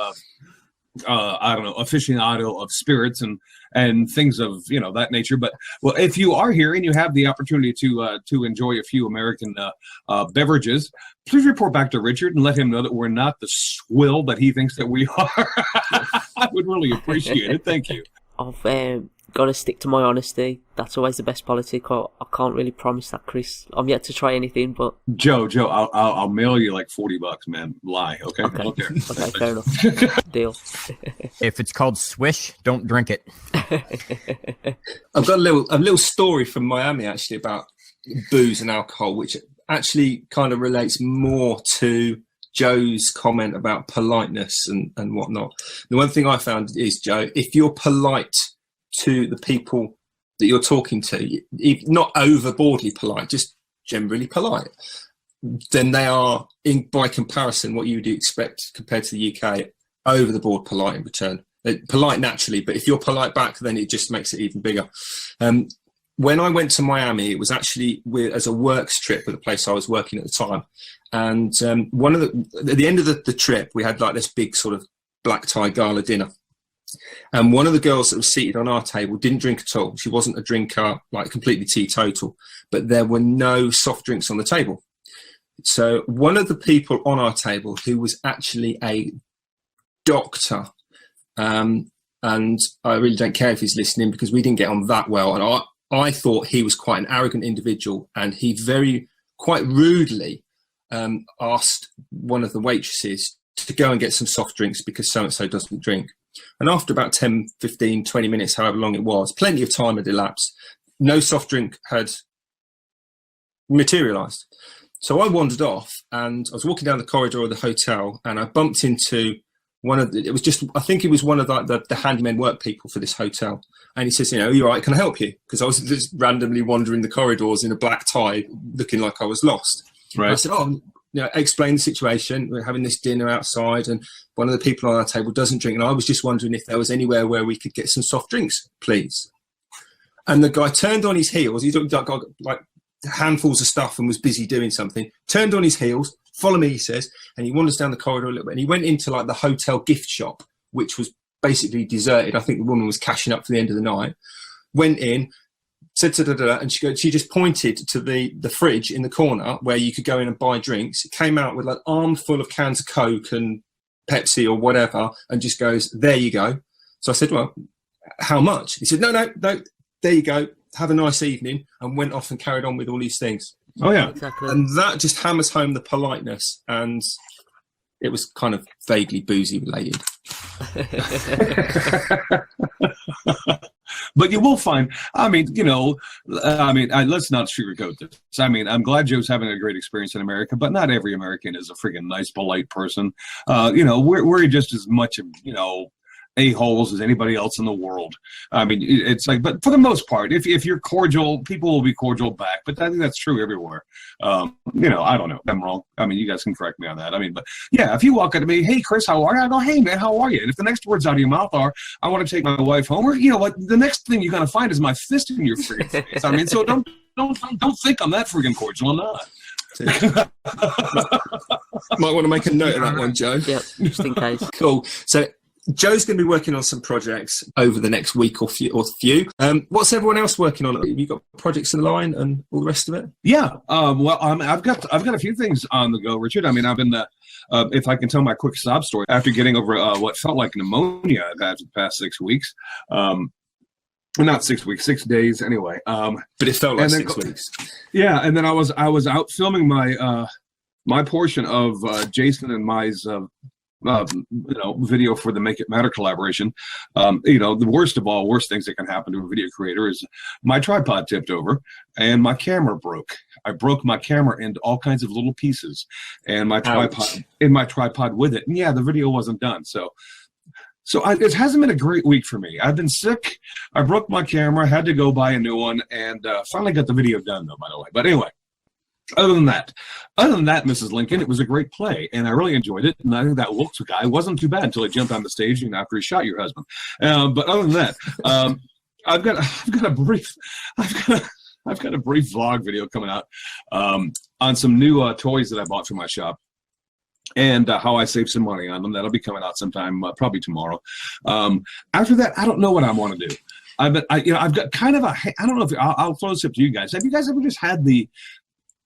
I don't know aficionado of spirits and things of that nature. But well, if you are here and you have the opportunity to enjoy a few American beverages, please report back to Richard and let him know that we're not the swill that he thinks that we are. I would really appreciate it. Thank you. I've got to stick to my honesty. That's always the best policy. I can't really promise that, Chris. I'm yet to try anything, but Joe, I'll mail you like $40, man. Lie, okay? Okay, fair enough. Deal. If it's called Swish, don't drink it. I've got a little story from Miami actually about booze and alcohol, which actually kind of relates more to Joe's comment about politeness and whatnot. The one thing I found is, Joe, if you're polite to the people that you're talking to, not overboardly polite, just generally polite, then they are, by comparison, what you would expect compared to the UK, over the board polite in return. They're polite naturally, but if you're polite back, then it just makes it even bigger. When I went to Miami, it was actually as a works trip with the place I was working at the time. And at the end of the trip, we had like this big sort of black tie gala dinner. And one of the girls that was seated on our table didn't drink at all. She wasn't a drinker, like completely teetotal, but there were no soft drinks on the table. So one of the people on our table, who was actually a doctor, and I really don't care if he's listening because we didn't get on that well. And I thought he was quite an arrogant individual, and he quite rudely asked one of the waitresses to go and get some soft drinks because so-and-so doesn't drink. And after about 10, 15, 20 minutes, however long it was, plenty of time had elapsed, no soft drink had materialised. So I wandered off and I was walking down the corridor of the hotel and I bumped into I think it was one of the handyman work people for this hotel. And he says, are you all right? Can I help you? Because I was just randomly wandering the corridors in a black tie, looking like I was lost. Right. And I said, explain the situation. We're having this dinner outside and one of the people on our table doesn't drink. And I was just wondering if there was anywhere where we could get some soft drinks, please. And the guy turned on his heels. He got like handfuls of stuff and was busy doing something. Turned on his heels, follow me, he says, and he wanders down the corridor a little bit. And he went into like the hotel gift shop, which was basically deserted. I think the woman was cashing up for the end of the night. Went in, said da-da-da, and she just pointed to the fridge in the corner where you could go in and buy drinks. It came out with like an armful of cans of Coke and Pepsi or whatever, and just goes, there you go. So I said, well, how much? He said, no, there you go. Have a nice evening, and went off and carried on with all these things. Oh, yeah. Exactly. And that just hammers home the politeness, and it was kind of vaguely boozy related. But you will find, let's not sugarcoat this. I'm glad Joe's having a great experience in America, but not every American is a freaking nice, polite person. We're just as much, a-holes as anybody else in the world. It's like, but for the most part, if you're cordial, people will be cordial back. But I think that's true everywhere. I don't know. I'm wrong. You guys can correct me on that. But yeah, if you walk up to me, hey, Chris, how are you? I go, hey, man, how are you? And if the next words out of your mouth are, I want to take my wife home, or, the next thing you're going to find is my fist in your freaking face. So don't think I'm that freaking cordial. I'm not. Might want to make a note of that one, Joe. Yeah, just in case. Cool. So Joe's going to be working on some projects over the next week or few. What's everyone else working on? Have you got projects in line and all the rest of it? Yeah. Well, I've got a few things on the go, Richard. I mean, I've been, if I can tell my quick sob story, after getting over what felt like pneumonia I've had for the past 6 weeks. Not 6 weeks, 6 days anyway. But it felt like 6 weeks. Yeah, and then I was out filming my my portion of Jason and Mai's video for the Make It Matter collaboration. The worst things that can happen to a video creator is my tripod tipped over and my camera broke. I broke my camera into all kinds of little pieces, and my tripod with it. And yeah, the video wasn't done. So it hasn't been a great week for me. I've been sick. I broke my camera, had to go buy a new one, and finally got the video done, though, by the way. But anyway, other than that, Mrs. Lincoln, it was a great play, and I really enjoyed it. And I think that Wilkes guy wasn't too bad until he jumped on the stage after he shot your husband. But other than that, I've got a brief vlog video coming out on some new toys that I bought for my shop. And how I saved some money on them. That'll be coming out sometime, probably tomorrow. After that, I don't know what I want to do. I've got kind of I don't know if I'll throw this up to you guys. Have you guys ever just had the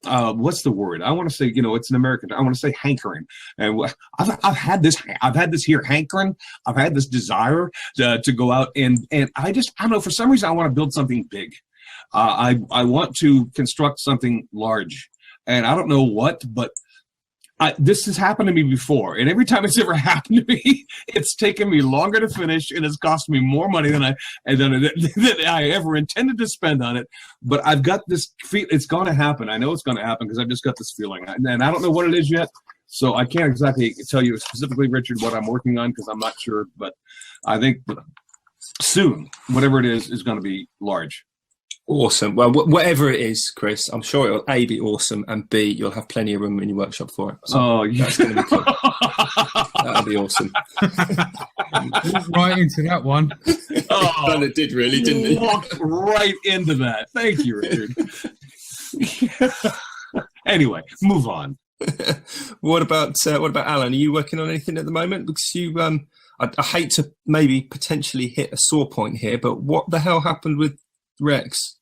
what's the word? I want to say, it's an American. I want to say hankering. And I've had this here hankering. I've had this desire to go out and I don't know, for some reason I want to build something big. I want to construct something large, and I don't know what, but this has happened to me before, and every time it's ever happened to me, it's taken me longer to finish, and it's cost me more money than I ever intended to spend on it. But I've got this feel it's going to happen. I know it's going to happen because I've just got this feeling, and I don't know what it is yet. So I can't exactly tell you specifically, Richard, what I'm working on because I'm not sure. But I think soon, whatever it is going to be large. Awesome. Well, whatever it is, Chris, I'm sure it'll A, be awesome, and B, you'll have plenty of room in your workshop for it. So that's going to be cool. That'll be awesome. Right into that one. And it did really, didn't it? Walked right into that. Thank you, Richard. Anyway, move on. What about Alan? Are you working on anything at the moment? Because you, I hate to maybe potentially hit a sore point here, but what the hell happened with Rex?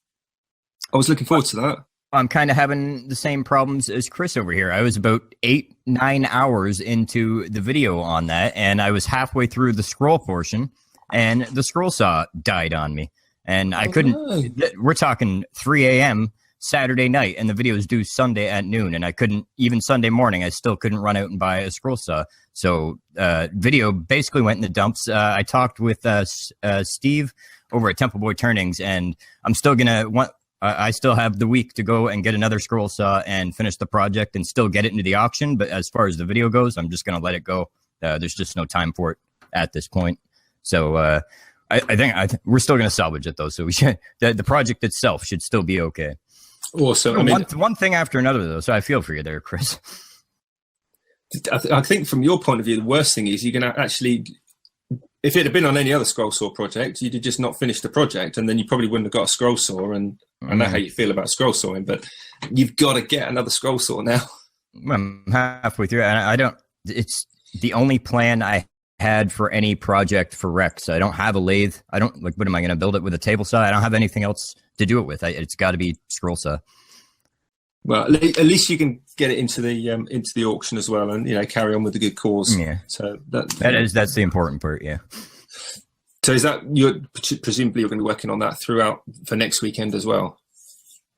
I was looking forward to that. I'm kind of having the same problems as Chris over here. I was about 8-9 hours into the video on that, and I was halfway through the scroll portion, and the scroll saw died on me. And I couldn't, we're talking 3 a.m. Saturday night, and the video is due Sunday at noon, and I couldn't, even Sunday morning, I still couldn't run out and buy a scroll saw. So video basically went in the dumps. I talked with Steve over at Temple Boy Turnings, and I'm still I still have the week to go and get another scroll saw and finish the project and still get it into the auction. But as far as the video goes, I'm just going to let it go. There's just no time for it at this point. So I think we're still going to salvage it though. So we should, the project itself should still be okay. Awesome. I mean, one thing after another though. So I feel for you there, Chris. I think from your point of view, the worst thing is you're going to actually, if it had been on any other scroll saw project, you'd have just not finished the project, and then you probably wouldn't have got a scroll saw. And I know how you feel about scroll sawing, but you've got to get another scroll saw now. I'm halfway through, and I don't. It's the only plan I had for any project for Rex. I don't have a lathe. I don't like. What am I going to build it with a table saw? I don't have anything else to do it with. It's got to be scroll saw. Well, at least you can get it into the auction as well, and carry on with the good cause. Yeah. So that's the important part. Yeah. So is that presumably you're going to be working on that throughout for next weekend as well?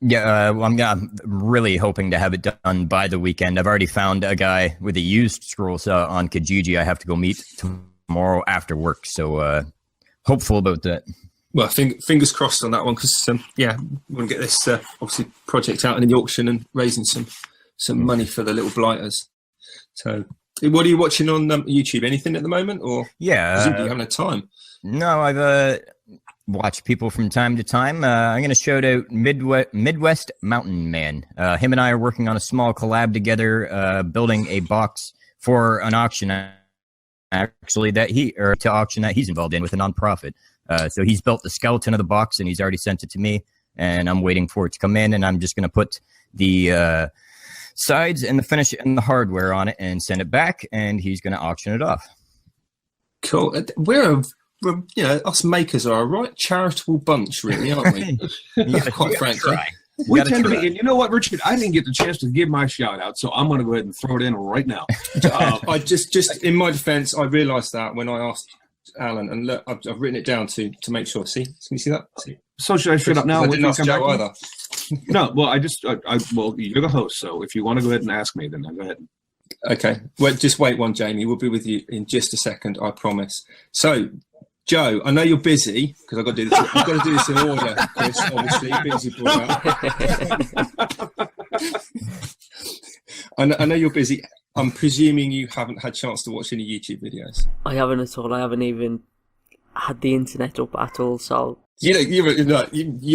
Yeah. Well, I'm really hoping to have it done by the weekend. I've already found a guy with a used scroll saw on Kijiji. I have to go meet tomorrow after work. So hopeful about that. Well, fingers crossed on that one, because we want to get this obviously project out in the auction and raising some money for the little blighters. So, what are you watching on YouTube? Anything at the moment, or you haven't had time? No, I've watched people from time to time. I'm going to shout out Midwest Mountain Man. Him and I are working on a small collab together, building a box for an auction. Actually, to auction that he's involved in with a nonprofit. So he's built the skeleton of the box, and he's already sent it to me, and I'm waiting for it to come in, and I'm just going to put the sides and the finish and the hardware on it and send it back, and he's going to auction it off. Cool. Us makers are a right charitable bunch, really, aren't we? Quite frankly. We tend to be, and you know what, Richard? I didn't get the chance to give my shout out, so I'm going to go ahead and throw it in right now. I just in my defence, I realised that when I asked Alan, and look, I've written it down to make sure. See, can you see that? See? So should I shut up now? I didn't ask Joe either. No, well, well, you're the host, so if you want to go ahead and ask me, then I'll go ahead. Okay, well, just wait one, Jamie. We'll be with you in just a second, I promise. So, Joe, I know you're busy because I've got to do this. I've got to do this in order, Chris. Obviously, busy brought up. I know you're busy. I'm presuming you haven't had a chance to watch any YouTube videos. I haven't at all. I haven't even had the internet up at all. So you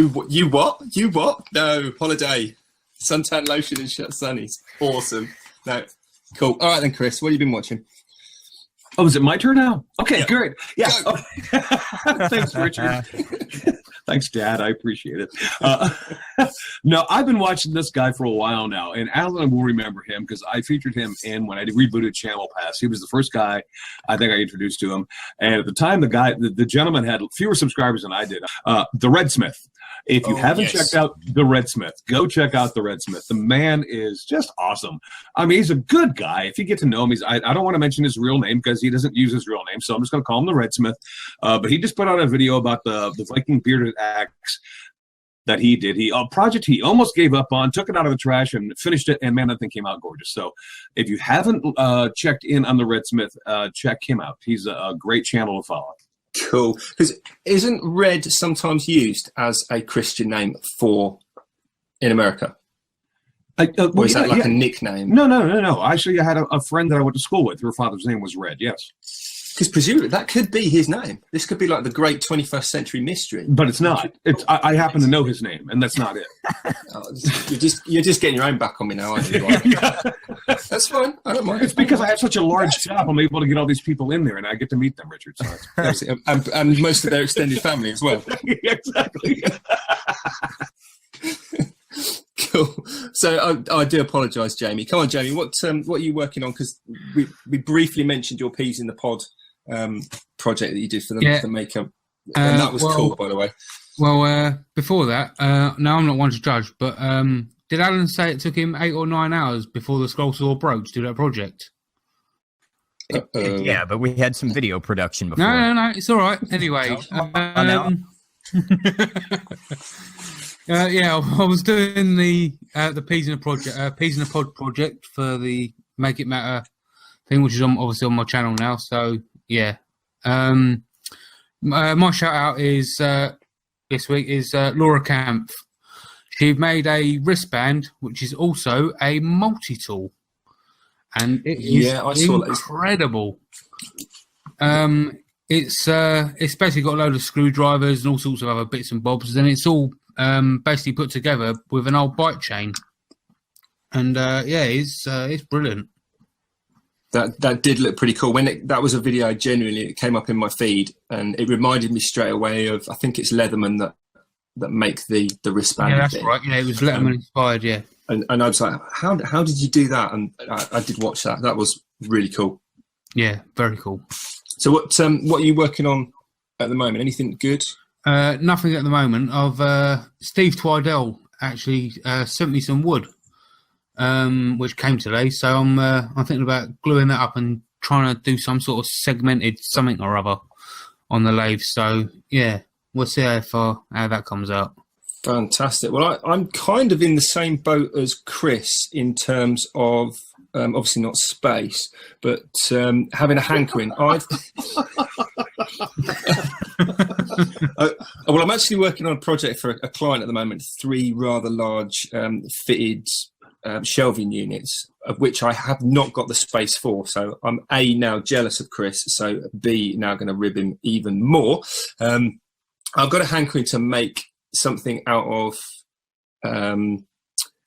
what? You what? No, holiday, suntan lotion and sunnies. Awesome. No, cool. All right then, Chris. What have you been watching? Oh, is it my turn now? Okay, good. Yeah. Thanks, Richard. Thanks, Dad. I appreciate it. No, I've been watching this guy for a while now, and Alan will remember him because I featured him in when I rebooted Channel Pass. He was the first guy I think I introduced to him, and at the time, the gentleman had fewer subscribers than I did. The Red Smith. If you haven't checked out The Red Smith, go check out The Red Smith. The man is just awesome. I mean, he's a good guy. If you get to know him, I don't want to mention his real name because he doesn't use his real name, so I'm just going to call him The Red Smith. But he just put out a video about the Viking bearded axe that he did. A project he almost gave up on, took it out of the trash and finished it, and man, that thing came out gorgeous. So if you haven't checked in on The Red Smith, check him out. He's a great channel to follow. Cool. Because isn't Red sometimes used as a Christian name in America? Or is that a nickname? No. Actually, I had a friend that I went to school with. Her father's name was Red, yes. Because presumably that could be his name. This could be like the great 21st century mystery. But it's not. I happen to know his name, and that's not it. You're just getting your own back on me now, aren't you? That's fine. I don't mind. It's because I have such a large job. I'm able to get all these people in there, and I get to meet them, Richard. So and most of their extended family as well. Exactly. Cool. So I do apologise, Jamie. Come on, Jamie. What are you working on? Because we briefly mentioned your Peas in the Pod project that you did for the Maker, and that was cool, by the way. Well, before that, now I'm not one to judge, but did Alan say it took him 8 or 9 hours before the scroll saw broke to do that project? Yeah, but we had some video production before. No, it's all right. Anyway, I was doing the Peas in the Pod project for the Make It Matter thing, which is obviously on my channel now. So yeah, my shout out is this week is Laura Kampf. She made a wristband, which is also a multi-tool, and it is incredible. It's basically got a load of screwdrivers and all sorts of other bits and bobs, and it's all basically put together with an old bike chain, and it's brilliant. That did look pretty cool. When that was a video, it came up in my feed, and it reminded me straight away of, I think it's Leatherman that make the wristband. Yeah, that's right. Yeah, it was Leatherman inspired. Yeah, and I was like, how did you do that? And I did watch that. That was really cool. Yeah, very cool. So what are you working on at the moment? Anything good? Nothing at the moment. Steve Twidell actually sent me some wood, which came today. So I'm thinking about gluing that up and trying to do some sort of segmented something or other on the lathe. So yeah, we'll see how that comes out. Fantastic. Well, I'm kind of in the same boat as Chris in terms of obviously not space, but having a hankering. Well, I'm actually working on a project for a client at the moment, 3 rather large fitted shelving units, of which I have not got the space for. So I'm A, now jealous of Chris, so B, now going to rib him even more. I've got a hankering to make something out of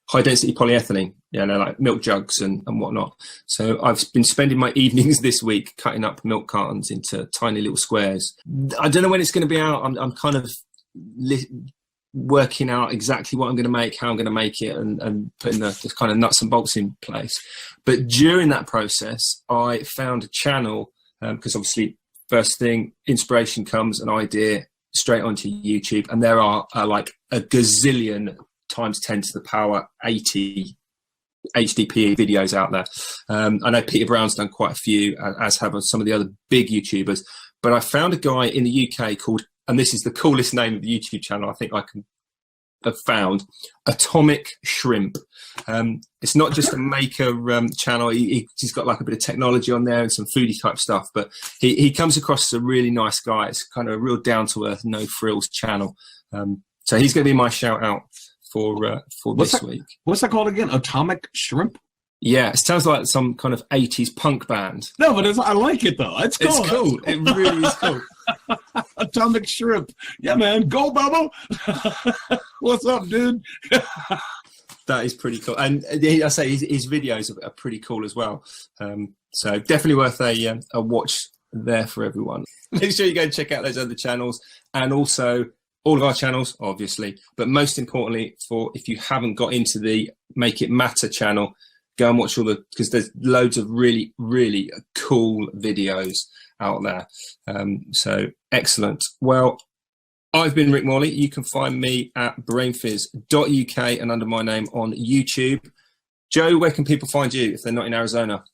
high density polyethylene, like milk jugs and whatnot. So I've been spending my evenings this week cutting up milk cartons into tiny little squares. I don't know when it's going to be out. I'm kind of working out exactly what I'm going to make, how I'm going to make it, and putting the kind of nuts and bolts in place. But during that process, I found a channel, because obviously first thing, inspiration comes, an idea, straight onto YouTube, and there are like a gazillion times 10 to the power 80 HDPE videos out there. I know Peter Brown's done quite a few, as have some of the other big YouTubers, but I found a guy in the UK called, and this is the coolest name of the YouTube channel I think I can have found, Atomic Shrimp. It's not just a maker channel. He's got like a bit of technology on there and some foodie type stuff, but he comes across as a really nice guy. It's kind of a real down to earth, no frills channel. So he's going to be my shout out for this week. What's that called again? Atomic Shrimp? Yeah, it sounds like some kind of 80s punk band. No, but I like it though. It's cool. It's cool. It really is cool. Atomic Shrimp. Yeah, man. Go, Bubba. What's up, dude? That is pretty cool. And I say his videos are pretty cool as well. So definitely worth a watch there for everyone. Make sure you go and check out those other channels, and also all of our channels, obviously. But most importantly, for if you haven't got into the Make It Matter channel, go and watch because there's loads of really, really cool videos out there. So excellent. Well, I've been Rick Morley. You can find me at brainfizz.uk and under my name on YouTube. Joe, where can people find you if they're not in Arizona?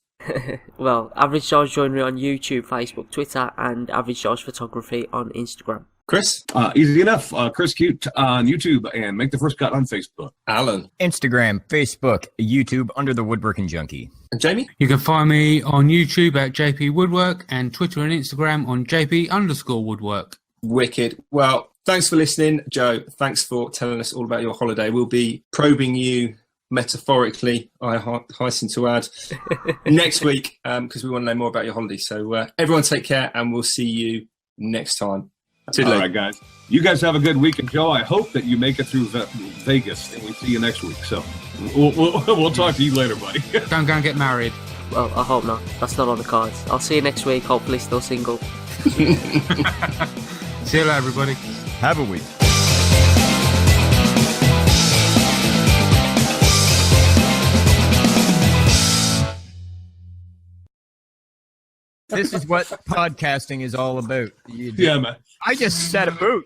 Well, Average George join me on YouTube, Facebook, Twitter, and Average George Photography on Instagram. Chris? Easy enough. Chris Cute on YouTube and Make the First Cut on Facebook. Alan? Instagram, Facebook, YouTube, under the Woodworking Junkie. And Jamie? You can find me on YouTube at JP Woodwork and Twitter and Instagram on JP_Woodwork. Wicked. Well, thanks for listening. Joe, thanks for telling us all about your holiday. We'll be probing you metaphorically, I hasten to add, next week, because we want to know more about your holiday. So everyone take care, and we'll see you next time. All right, guys. You guys have a good week. And Joe, I hope that you make it through Vegas, and we see you next week. So we'll talk to you later, buddy. Don't go and get married. Well, I hope not. That's not on the cards. I'll see you next week, hopefully still single. See you later, everybody. Have a week. This is what podcasting is all about. Yeah, man. I just set a boot.